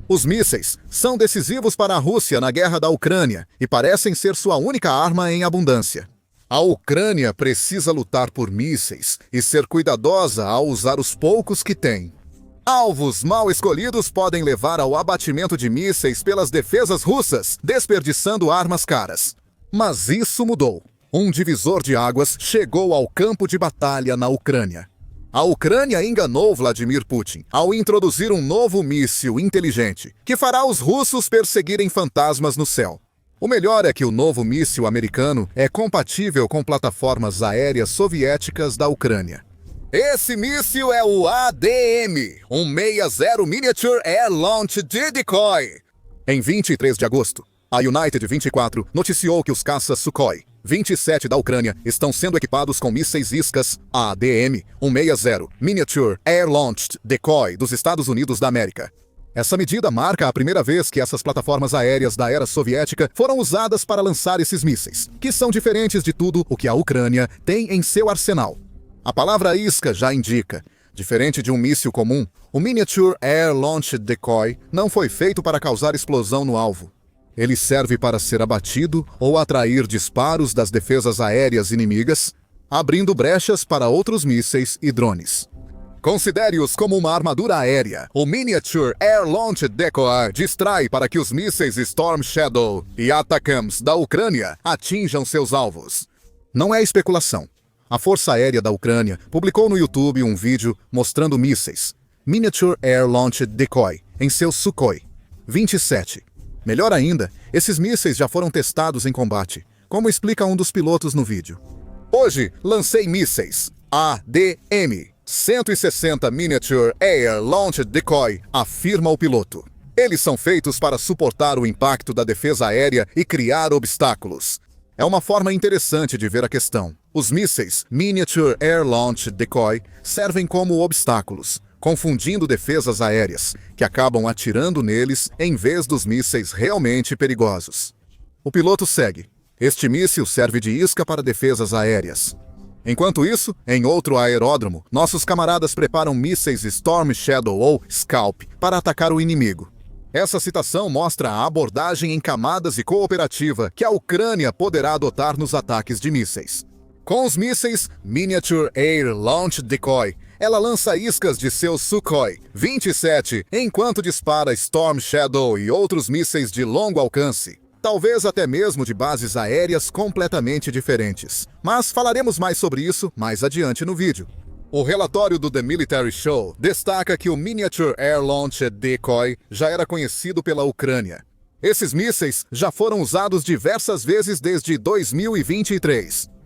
Os mísseis são decisivos para a Rússia na guerra da Ucrânia e parecem ser sua única arma em abundância. A Ucrânia precisa lutar por mísseis e ser cuidadosa ao usar os poucos que tem. Alvos mal escolhidos podem levar ao abatimento de mísseis pelas defesas russas, desperdiçando armas caras. Mas isso mudou. Um divisor de águas chegou ao campo de batalha na Ucrânia. A Ucrânia enganou Vladimir Putin ao introduzir um novo míssil inteligente que fará os russos perseguirem fantasmas no céu. O melhor é que o novo míssil americano é compatível com plataformas aéreas soviéticas da Ucrânia. Esse míssil é o ADM-160 Miniature Air Launched Decoy. Em 23 de agosto, a United 24 noticiou que os caças Sukhoi 27 da Ucrânia estão sendo equipados com mísseis Iskas ADM-160 Miniature Air Launched Decoy dos Estados Unidos da América. Essa medida marca a primeira vez que essas plataformas aéreas da era soviética foram usadas para lançar esses mísseis, que são diferentes de tudo o que a Ucrânia tem em seu arsenal. A palavra Iska já indica. Diferente de um míssil comum, o Miniature Air Launched Decoy não foi feito para causar explosão no alvo. Ele serve para ser abatido ou atrair disparos das defesas aéreas inimigas, abrindo brechas para outros mísseis e drones. Considere-os como uma armadura aérea. O Miniature Air Launched Decoy distrai para que os mísseis Storm Shadow e Atacams da Ucrânia atinjam seus alvos. Não é especulação. A Força Aérea da Ucrânia publicou no YouTube um vídeo mostrando mísseis Miniature Air Launched Decoy em seu Sukhoi 27. Melhor ainda, esses mísseis já foram testados em combate, como explica um dos pilotos no vídeo. Hoje, lancei mísseis ADM-160 Miniature Air Launched Decoy, afirma o piloto. Eles são feitos para suportar o impacto da defesa aérea e criar obstáculos. É uma forma interessante de ver a questão. Os mísseis Miniature Air Launched Decoy servem como obstáculos, confundindo defesas aéreas, que acabam atirando neles em vez dos mísseis realmente perigosos. O piloto segue. Este míssil serve de isca para defesas aéreas. Enquanto isso, em outro aeródromo, nossos camaradas preparam mísseis Storm Shadow ou Scalp para atacar o inimigo. Essa citação mostra a abordagem em camadas e cooperativa que a Ucrânia poderá adotar nos ataques de mísseis. Com os mísseis Miniature Air Launched Decoy, ela lança iscas de seu Sukhoi 27 enquanto dispara Storm Shadow e outros mísseis de longo alcance, talvez até mesmo de bases aéreas completamente diferentes. Mas falaremos mais sobre isso mais adiante no vídeo. O relatório do The Military Show destaca que o Miniature Air Launched Decoy já era conhecido pela Ucrânia. Esses mísseis já foram usados diversas vezes desde 2023.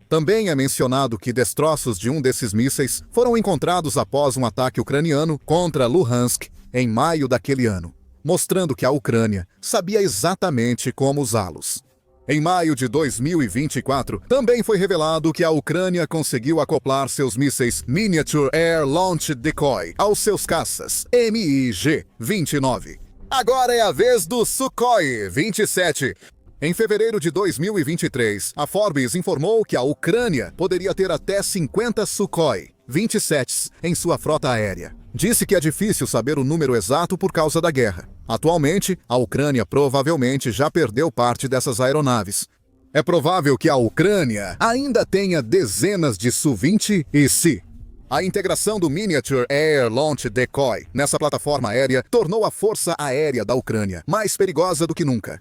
Também é mencionado que destroços de um desses mísseis foram encontrados após um ataque ucraniano contra Luhansk em maio daquele ano, mostrando que a Ucrânia sabia exatamente como usá-los. Em maio de 2024, também foi revelado que a Ucrânia conseguiu acoplar seus mísseis Miniature Air Launched Decoy aos seus caças MiG-29. Agora é a vez do Sukhoi 27. Em fevereiro de 2023, a Forbes informou que a Ucrânia poderia ter até 50 Sukhoi 27 em sua frota aérea. Disse que é difícil saber o número exato por causa da guerra. Atualmente, a Ucrânia provavelmente já perdeu parte dessas aeronaves. É provável que a Ucrânia ainda tenha dezenas de Su-20 e Si. A integração do Miniature Air Launched Decoy nessa plataforma aérea tornou a Força Aérea da Ucrânia mais perigosa do que nunca.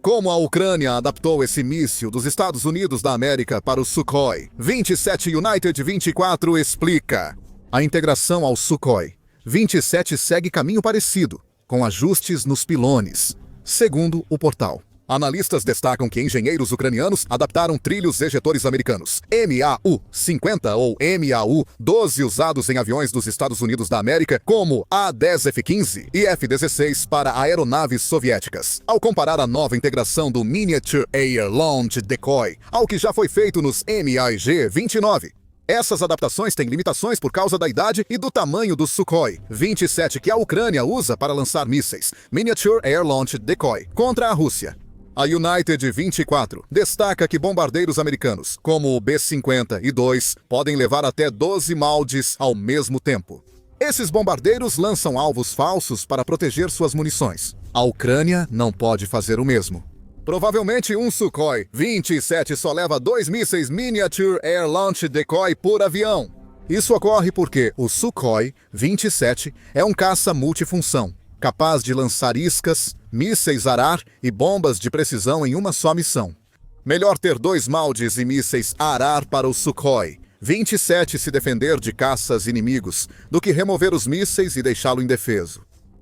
Como a Ucrânia adaptou esse míssil dos Estados Unidos da América para o Sukhoi 27 United 24 explica. A integração ao Sukhoi 27 segue caminho parecido, com ajustes nos pilones, segundo o portal. Analistas destacam que engenheiros ucranianos adaptaram trilhos ejetores americanos MAU-50 ou MAU-12 usados em aviões dos Estados Unidos da América como A-10F-15 e F-16 para aeronaves soviéticas, ao comparar a nova integração do Miniature Air Launched Decoy ao que já foi feito nos MiG-29. Essas adaptações têm limitações por causa da idade e do tamanho do Sukhoi 27 que a Ucrânia usa para lançar mísseis Miniature Air Launched Decoy contra a Rússia. A United 24 destaca que bombardeiros americanos, como o B-50 e 2, podem levar até 12 moldes ao mesmo tempo. Esses bombardeiros lançam alvos falsos para proteger suas munições. A Ucrânia não pode fazer o mesmo. Provavelmente um Sukhoi 27 só leva 2 mísseis Miniature Air Launch Decoy por avião. Isso ocorre porque o Sukhoi 27 é um caça multifunção, capaz de lançar iscas, mísseis Arar e bombas de precisão em uma só missão. Melhor ter 2 Maldes e mísseis Arar para o Sukhoi 27 se defender de caças inimigos do que remover os mísseis e deixá-lo indefeso.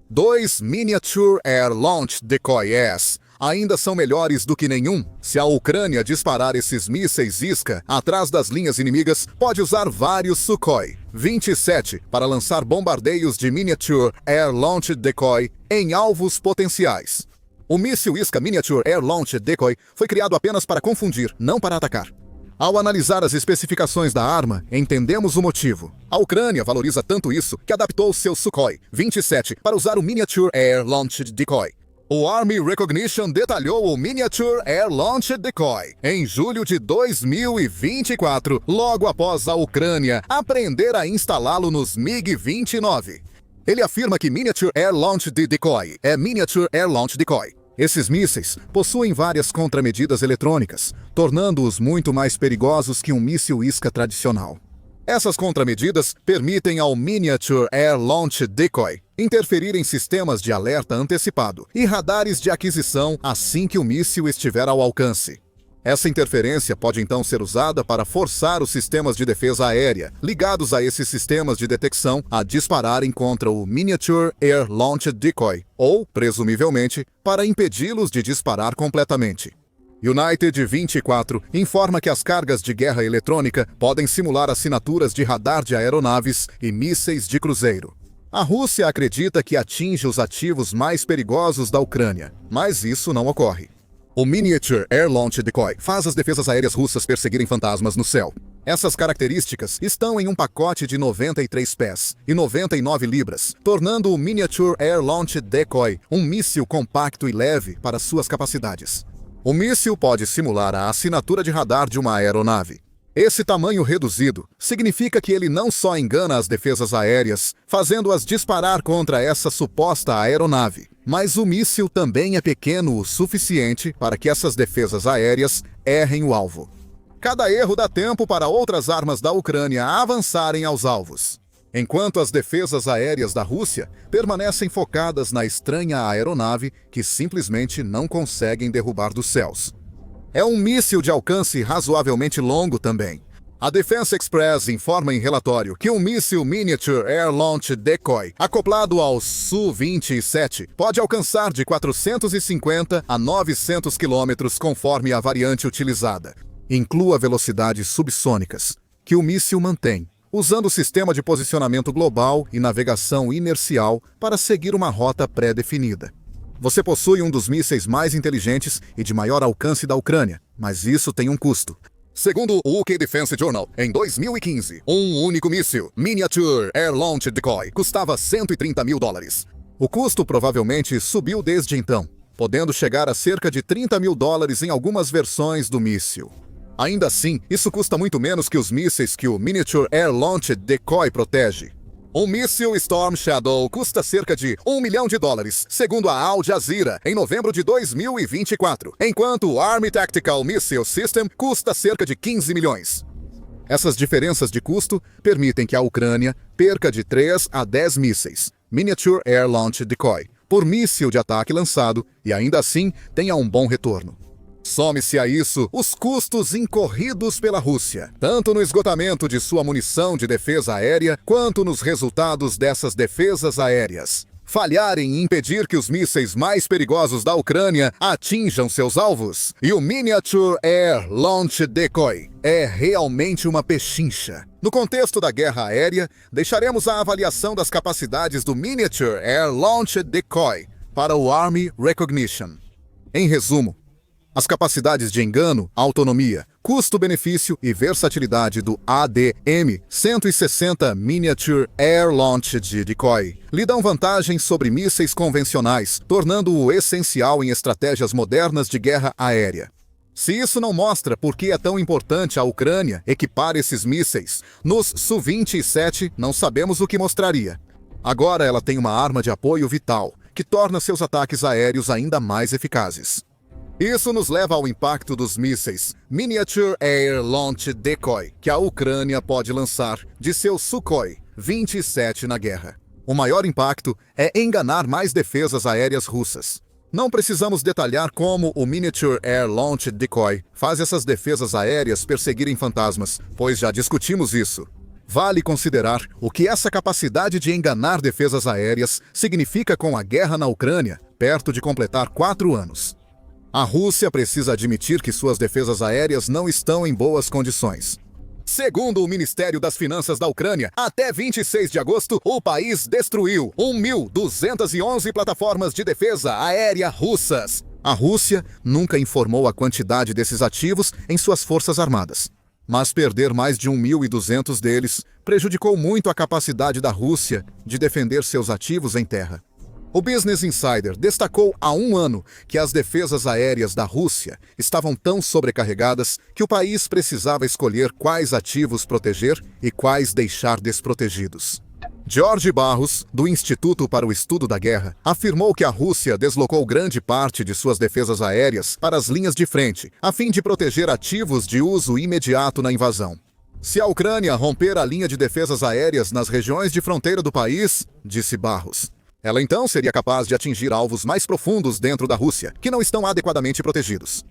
2 Miniature Air Launch Decoy S ainda são melhores do que nenhum. Se a Ucrânia disparar esses mísseis Iska atrás das linhas inimigas, pode usar vários Sukhoi 27 para lançar bombardeios de Miniature Air Launch Decoy em alvos potenciais. O míssil Iska Miniature Air Launch Decoy foi criado apenas para confundir, não para atacar. Ao analisar as especificações da arma, entendemos o motivo. A Ucrânia valoriza tanto isso que adaptou seu Sukhoi 27 para usar o Miniature Air Launched Decoy. O Army Recognition detalhou o Miniature Air Launched Decoy em julho de 2024, logo após a Ucrânia aprender a instalá-lo nos MiG-29. Ele afirma que Miniature Air Launched Decoy é Miniature Air Launch Decoy. Esses mísseis possuem várias contramedidas eletrônicas, tornando-os muito mais perigosos que um míssil Iska tradicional. Essas contramedidas permitem ao Miniature Air Launch Decoy interferir em sistemas de alerta antecipado e radares de aquisição assim que o míssil estiver ao alcance. Essa interferência pode então ser usada para forçar os sistemas de defesa aérea ligados a esses sistemas de detecção a dispararem contra o Miniature Air Launched Decoy ou, presumivelmente, para impedi-los de disparar completamente. United 24 informa que as cargas de guerra eletrônica podem simular assinaturas de radar de aeronaves e mísseis de cruzeiro. A Rússia acredita que atinge os ativos mais perigosos da Ucrânia, mas isso não ocorre. O Miniature Air Launch Decoy faz as defesas aéreas russas perseguirem fantasmas no céu. Essas características estão em um pacote de 93 pés e 99 libras, tornando o Miniature Air Launch Decoy um míssil compacto e leve para suas capacidades. O míssil pode simular a assinatura de radar de uma aeronave. Esse tamanho reduzido significa que ele não só engana as defesas aéreas, fazendo-as disparar contra essa suposta aeronave, mas o míssil também é pequeno o suficiente para que essas defesas aéreas errem o alvo. Cada erro dá tempo para outras armas da Ucrânia avançarem aos alvos, enquanto as defesas aéreas da Rússia permanecem focadas na estranha aeronave que simplesmente não conseguem derrubar dos céus. É um míssil de alcance razoavelmente longo também. A Defense Express informa em relatório que um míssil Miniature Air Launch Decoy acoplado ao Su-27 pode alcançar de 450 a 900 km conforme a variante utilizada. Inclua velocidades subsônicas, que o míssil mantém, usando o sistema de posicionamento global e navegação inercial para seguir uma rota pré-definida. Você possui um dos mísseis mais inteligentes e de maior alcance da Ucrânia, mas isso tem um custo. Segundo o UK Defense Journal, em 2015, um único míssil, Miniature Air Launch Decoy, custava $130 mil. O custo provavelmente subiu desde então, podendo chegar a cerca de $30 mil em algumas versões do míssil. Ainda assim, isso custa muito menos que os mísseis que o Miniature Air Launch Decoy protege. Um míssil Storm Shadow custa cerca de $1 milhão, segundo a Al Jazeera, em novembro de 2024, enquanto o Army Tactical Missile System custa cerca de 15 milhões. Essas diferenças de custo permitem que a Ucrânia perca de 3 a 10 mísseis Miniature Air Launch Decoy por míssil de ataque lançado e ainda assim tenha um bom retorno. Some-se a isso os custos incorridos pela Rússia, tanto no esgotamento de sua munição de defesa aérea, quanto nos resultados dessas defesas aéreas. Falharem em impedir que os mísseis mais perigosos da Ucrânia atinjam seus alvos. E o Miniature Air Launch Decoy é realmente uma pechincha. No contexto da guerra aérea, deixaremos a avaliação das capacidades do Miniature Air Launch Decoy para o Army Recognition. Em resumo, as capacidades de engano, autonomia, custo-benefício e versatilidade do ADM-160 Miniature Air Launched Decoy lhe dão vantagens sobre mísseis convencionais, tornando-o essencial em estratégias modernas de guerra aérea. Se isso não mostra por que é tão importante a Ucrânia equipar esses mísseis nos Su-27, não sabemos o que mostraria. Agora ela tem uma arma de apoio vital, que torna seus ataques aéreos ainda mais eficazes. Isso nos leva ao impacto dos mísseis Miniature Air Launch Decoy, que a Ucrânia pode lançar de seu Sukhoi 27 na guerra. O maior impacto é enganar mais defesas aéreas russas. Não precisamos detalhar como o Miniature Air Launch Decoy faz essas defesas aéreas perseguirem fantasmas, pois já discutimos isso. Vale considerar o que essa capacidade de enganar defesas aéreas significa com a guerra na Ucrânia, perto de completar 4 anos. A Rússia precisa admitir que suas defesas aéreas não estão em boas condições. Segundo o Ministério das Finanças da Ucrânia, até 26 de agosto, o país destruiu 1.211 plataformas de defesa aérea russas. A Rússia nunca informou a quantidade desses ativos em suas forças armadas. Mas perder mais de 1.200 deles prejudicou muito a capacidade da Rússia de defender seus ativos em terra. O Business Insider destacou há 1 ano que as defesas aéreas da Rússia estavam tão sobrecarregadas que o país precisava escolher quais ativos proteger e quais deixar desprotegidos. George Barros, do Instituto para o Estudo da Guerra, afirmou que a Rússia deslocou grande parte de suas defesas aéreas para as linhas de frente, a fim de proteger ativos de uso imediato na invasão. Se a Ucrânia romper a linha de defesas aéreas nas regiões de fronteira do país, disse Barros, ela então seria capaz de atingir alvos mais profundos dentro da Rússia, que não estão adequadamente protegidos.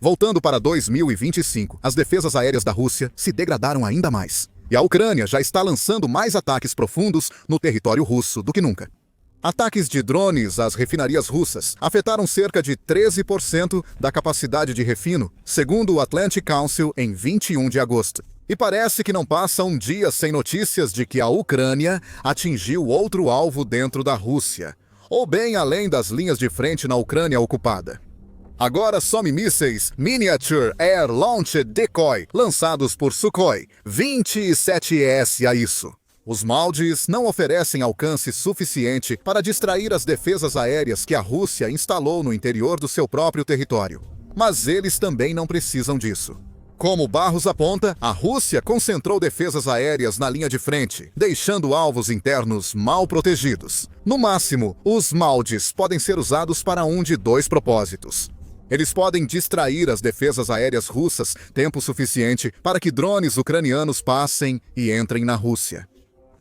Voltando para 2025, as defesas aéreas da Rússia se degradaram ainda mais. E a Ucrânia já está lançando mais ataques profundos no território russo do que nunca. Ataques de drones às refinarias russas afetaram cerca de 13% da capacidade de refino, segundo o Atlantic Council em 21 de agosto. E parece que não passa um dia sem notícias de que a Ucrânia atingiu outro alvo dentro da Rússia, ou bem além das linhas de frente na Ucrânia ocupada. Agora some mísseis Miniature Air Launch Decoy, lançados por Sukhoi 27S a isso. Os moldes não oferecem alcance suficiente para distrair as defesas aéreas que a Rússia instalou no interior do seu próprio território. Mas eles também não precisam disso. Como Barros aponta, a Rússia concentrou defesas aéreas na linha de frente, deixando alvos internos mal protegidos. No máximo, os moldes podem ser usados para um de 2 propósitos. Eles podem distrair as defesas aéreas russas tempo suficiente para que drones ucranianos passem e entrem na Rússia,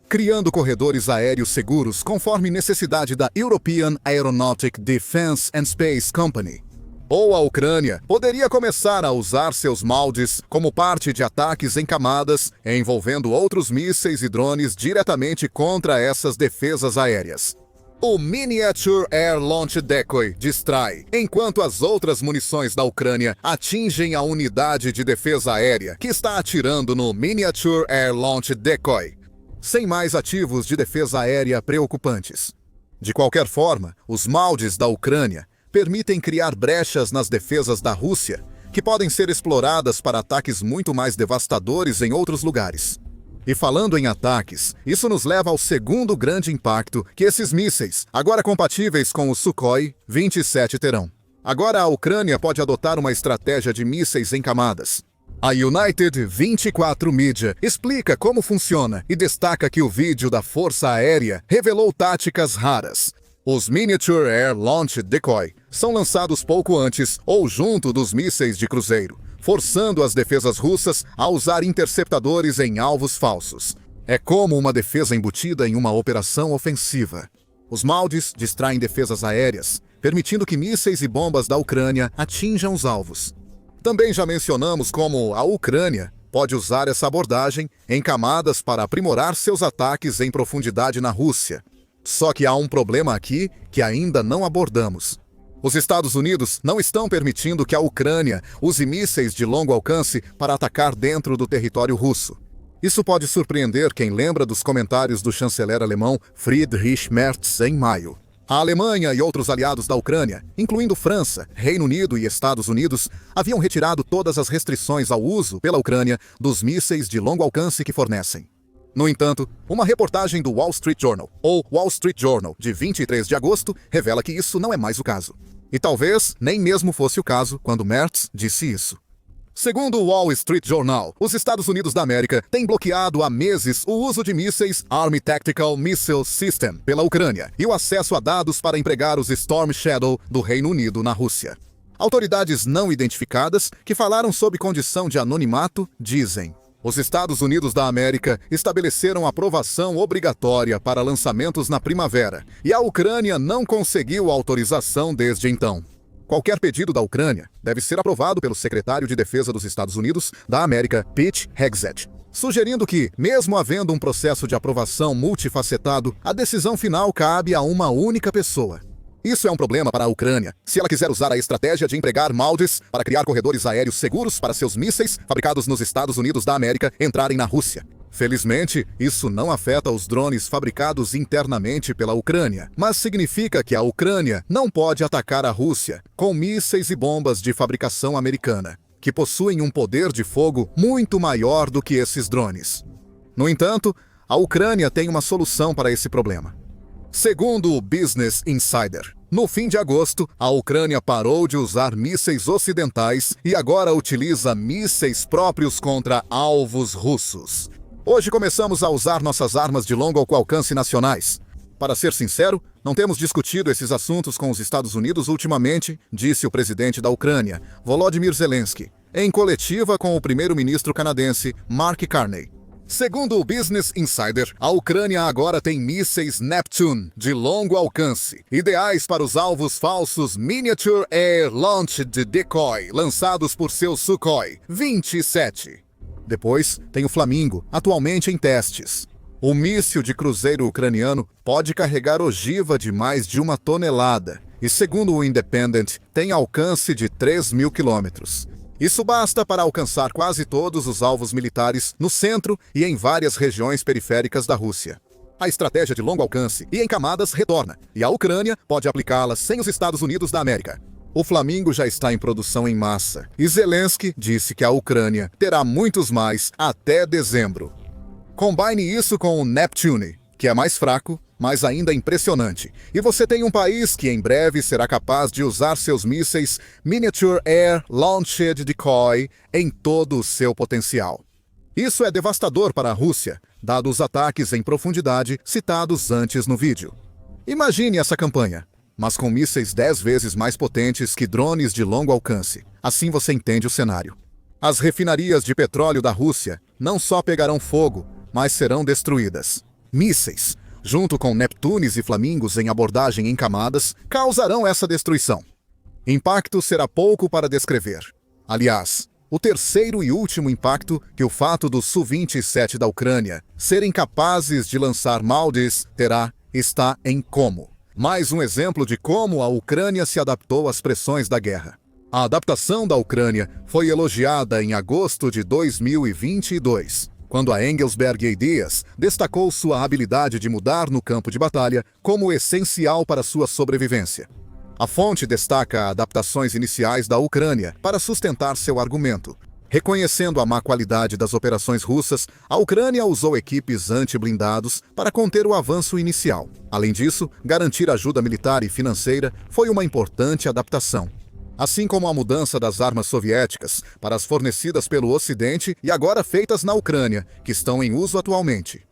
criando corredores aéreos seguros conforme necessidade da European Aeronautic Defense and Space Company. Ou a Ucrânia poderia começar a usar seus moldes como parte de ataques em camadas, envolvendo outros mísseis e drones diretamente contra essas defesas aéreas. O Miniature Air Launch Decoy distrai, enquanto as outras munições da Ucrânia atingem a unidade de defesa aérea que está atirando no Miniature Air Launch Decoy, sem mais ativos de defesa aérea preocupantes. De qualquer forma, os moldes da Ucrânia permitem criar brechas nas defesas da Rússia, que podem ser exploradas para ataques muito mais devastadores em outros lugares. E falando em ataques, isso nos leva ao segundo grande impacto que esses mísseis, agora compatíveis com o Sukhoi 27, terão. Agora a Ucrânia pode adotar uma estratégia de mísseis em camadas. A United 24 Media explica como funciona e destaca que o vídeo da Força Aérea revelou táticas raras. Os Miniature Air Launch Decoy são lançados pouco antes ou junto dos mísseis de cruzeiro, forçando as defesas russas a usar interceptadores em alvos falsos. É como uma defesa embutida em uma operação ofensiva. Os moldes distraem defesas aéreas, permitindo que mísseis e bombas da Ucrânia atinjam os alvos. Também já mencionamos como a Ucrânia pode usar essa abordagem em camadas para aprimorar seus ataques em profundidade na Rússia. Só que há um problema aqui que ainda não abordamos. Os Estados Unidos não estão permitindo que a Ucrânia use mísseis de longo alcance para atacar dentro do território russo. Isso pode surpreender quem lembra dos comentários do chanceler alemão Friedrich Merz em maio. A Alemanha e outros aliados da Ucrânia, incluindo França, Reino Unido e Estados Unidos, haviam retirado todas as restrições ao uso pela Ucrânia dos mísseis de longo alcance que fornecem. No entanto, uma reportagem do Wall Street Journal, ou Wall Street Journal, de 23 de agosto, revela que isso não é mais o caso. E talvez nem mesmo fosse o caso quando Merz disse isso. Segundo o Wall Street Journal, os Estados Unidos da América têm bloqueado há meses o uso de mísseis Army Tactical Missile System pela Ucrânia e o acesso a dados para empregar os Storm Shadow do Reino Unido na Rússia. Autoridades não identificadas, que falaram sob condição de anonimato, dizem: os Estados Unidos da América estabeleceram aprovação obrigatória para lançamentos na primavera e a Ucrânia não conseguiu autorização desde então. Qualquer pedido da Ucrânia deve ser aprovado pelo secretário de Defesa dos Estados Unidos da América, Pete Hegseth, sugerindo que, mesmo havendo um processo de aprovação multifacetado, a decisão final cabe a uma única pessoa. Isso é um problema para a Ucrânia, se ela quiser usar a estratégia de empregar moldes para criar corredores aéreos seguros para seus mísseis fabricados nos Estados Unidos da América entrarem na Rússia. Felizmente, isso não afeta os drones fabricados internamente pela Ucrânia, mas significa que a Ucrânia não pode atacar a Rússia com mísseis e bombas de fabricação americana, que possuem um poder de fogo muito maior do que esses drones. No entanto, a Ucrânia tem uma solução para esse problema. Segundo o Business Insider, no fim de agosto, a Ucrânia parou de usar mísseis ocidentais e agora utiliza mísseis próprios contra alvos russos. Hoje começamos a usar nossas armas de longo alcance nacionais. Para ser sincero, não temos discutido esses assuntos com os Estados Unidos ultimamente, disse o presidente da Ucrânia, Volodymyr Zelensky, em coletiva com o primeiro-ministro canadense Mark Carney. Segundo o Business Insider, a Ucrânia agora tem mísseis Neptune de longo alcance, ideais para os alvos falsos Miniature Air Launched Decoy, lançados por seu Sukhoi 27. Depois, tem o Flamingo, atualmente em testes. O míssil de cruzeiro ucraniano pode carregar ogiva de mais de 1 tonelada e, segundo o Independent, tem alcance de 3.000 quilômetros. Isso basta para alcançar quase todos os alvos militares no centro e em várias regiões periféricas da Rússia. A estratégia de longo alcance e em camadas retorna, e a Ucrânia pode aplicá-la sem os Estados Unidos da América. O Flamingo já está em produção em massa, e Zelensky disse que a Ucrânia terá muitos mais até dezembro. Combine isso com o Neptune, que é mais fraco, mas ainda impressionante. E você tem um país que em breve será capaz de usar seus mísseis Miniature Air Launched Decoy em todo o seu potencial. Isso é devastador para a Rússia, dado os ataques em profundidade citados antes no vídeo. Imagine essa campanha, mas com mísseis 10 vezes mais potentes que drones de longo alcance. Assim você entende o cenário. As refinarias de petróleo da Rússia não só pegarão fogo, mas serão destruídas. Mísseis, junto com Neptunes e Flamingos em abordagem em camadas, causarão essa destruição. Impacto será pouco para descrever. Aliás, o terceiro e último impacto que o fato dos Su-27 da Ucrânia serem capazes de lançar moldes terá está em como. Mais um exemplo de como a Ucrânia se adaptou às pressões da guerra. A adaptação da Ucrânia foi elogiada em agosto de 2022. Quando a Engelsberg Ideas destacou sua habilidade de mudar no campo de batalha como essencial para sua sobrevivência. A fonte destaca adaptações iniciais da Ucrânia para sustentar seu argumento. Reconhecendo a má qualidade das operações russas, a Ucrânia usou equipes anti-blindados para conter o avanço inicial. Além disso, garantir ajuda militar e financeira foi uma importante adaptação. Assim como a mudança das armas soviéticas para as fornecidas pelo Ocidente e agora feitas na Ucrânia, que estão em uso atualmente.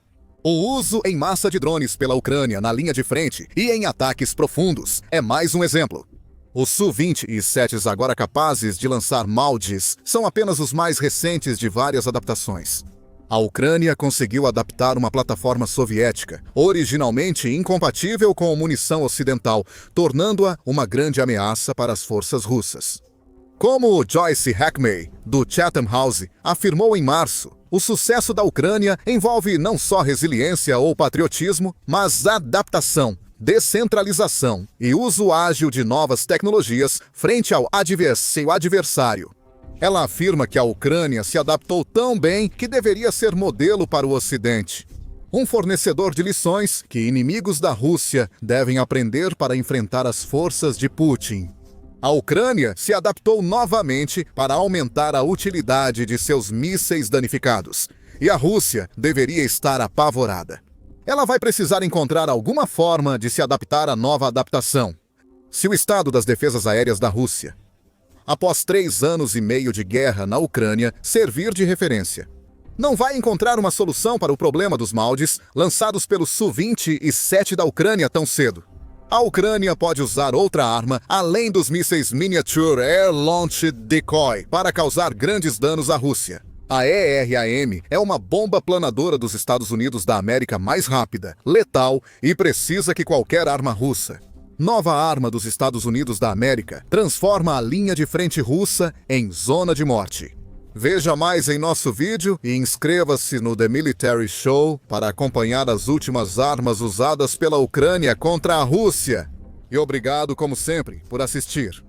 O uso em massa de drones pela Ucrânia na linha de frente e em ataques profundos é mais um exemplo. Os Su-27 agora capazes de lançar moldes são apenas os mais recentes de várias adaptações. A Ucrânia conseguiu adaptar uma plataforma soviética, originalmente incompatível com munição ocidental, tornando-a uma grande ameaça para as forças russas. Como Joyce Hackmey, do Chatham House, afirmou em março, o sucesso da Ucrânia envolve não só resiliência ou patriotismo, mas adaptação, descentralização e uso ágil de novas tecnologias frente ao adversário. Ela afirma que a Ucrânia se adaptou tão bem que deveria ser modelo para o Ocidente. Um fornecedor de lições que inimigos da Rússia devem aprender para enfrentar as forças de Putin. A Ucrânia se adaptou novamente para aumentar a utilidade de seus mísseis danificados. E a Rússia deveria estar apavorada. Ela vai precisar encontrar alguma forma de se adaptar à nova adaptação. Se o estado das defesas aéreas da Rússia após 3 anos e meio de guerra na Ucrânia, servir de referência. Não vai encontrar uma solução para o problema dos moldes lançados pelos Su-20 e Su-7 da Ucrânia tão cedo. A Ucrânia pode usar outra arma além dos mísseis Miniature Air Launched Decoy para causar grandes danos à Rússia. A ERAM é uma bomba planadora dos Estados Unidos da América mais rápida, letal e precisa que qualquer arma russa. Nova arma dos Estados Unidos da América transforma a linha de frente russa em zona de morte. Veja mais em nosso vídeo e inscreva-se no The Military Show para acompanhar as últimas armas usadas pela Ucrânia contra a Rússia. E obrigado, como sempre, por assistir.